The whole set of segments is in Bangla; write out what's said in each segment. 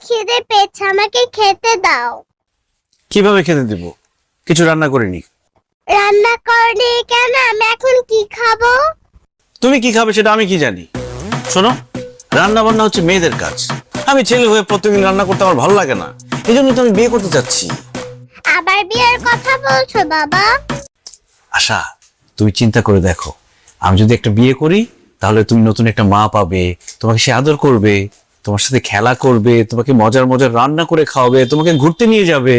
খিদে পেয়েছে, আমাকে খেতে দাও। কিভাবে খেতে দিব? কিছু রান্না করিনি। রান্না করনি কেন? আমি এখন কি খাবো? তুমি কি খাবে সেটা আমি কি জানি? শোনো, রান্না বান্না হচ্ছে মেয়েদের কাজ। আমি ছেলে হয়ে প্রতিদিন রান্না করতে আমার ভালো লাগে না, এই জন্য তো আমি বিয়ে করতে চাচ্ছি। আবার বিয়ের কথা বলছো বাবা? আশা, তুমি চিন্তা করে দেখো, আমি যদি একটা বিয়ে করি তাহলে তুমি নতুন একটা মা পাবে, তোমাকে সে আদর করবে, তোমার সাথে খেলা করবে, তোমাকে মজার মজার রান্না করে খাওয়াবে, তোমাকে ঘুরতে নিয়ে যাবে।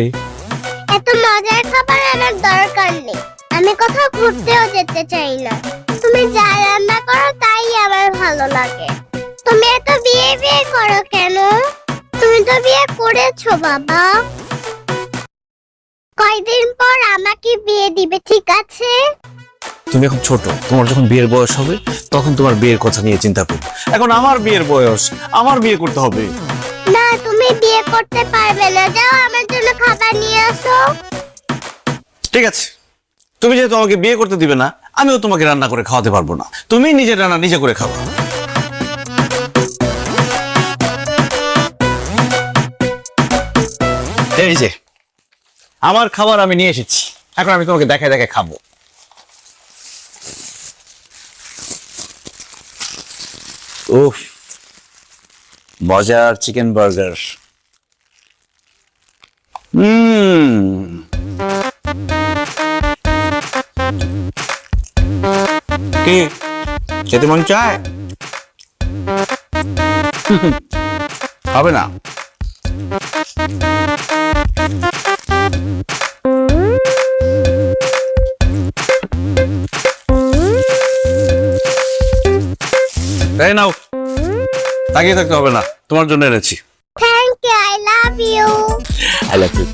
এত মজার খাবার আমার দরকার নেই। আমি কোথাও ঘুরতেও যেতে চাই না। তুমি যা রান্না করো তাই আমার ভালো লাগে। তুমি এত বিয়ে বিয়ে করো কেন? তুমি তো বিয়ে করেছো বাবা। কয়দিন পর আমাকে বিয়ে দিবে, ঠিক আছে? তুমি এখন ছোট, তোমার যখন বিয়ের বয়স হবে তখন তোমার বিয়ের কথা নিয়ে চিন্তা করো। এখন আমার বিয়ের বয়স, আমার বিয়ে করতে হবে। না, তুমি বিয়ে করতে পারবে না। যাও আমার জন্য খাবার নিয়ে আসো। ঠিক আছে, তুমি যেহেতু আমাকে বিয়ে করতে দিবে না, আমিও তোমাকে রান্না করে খাওয়াতে পারবো না। তুমি নিজের রান্না নিজে করে খাও। এই যে আমার খাবার আমি নিয়ে এসেছি, এখন আমি তোমাকে দেখায় দেখায় খাবো। উফ, মজার চিকেন বার্গার। কি খেতে মন চায়? হবে না? তাই নাও, তাকিয়ে থাকতে হবে না, তোমার জন্য এনেছি। Thank you, I love you. I love you.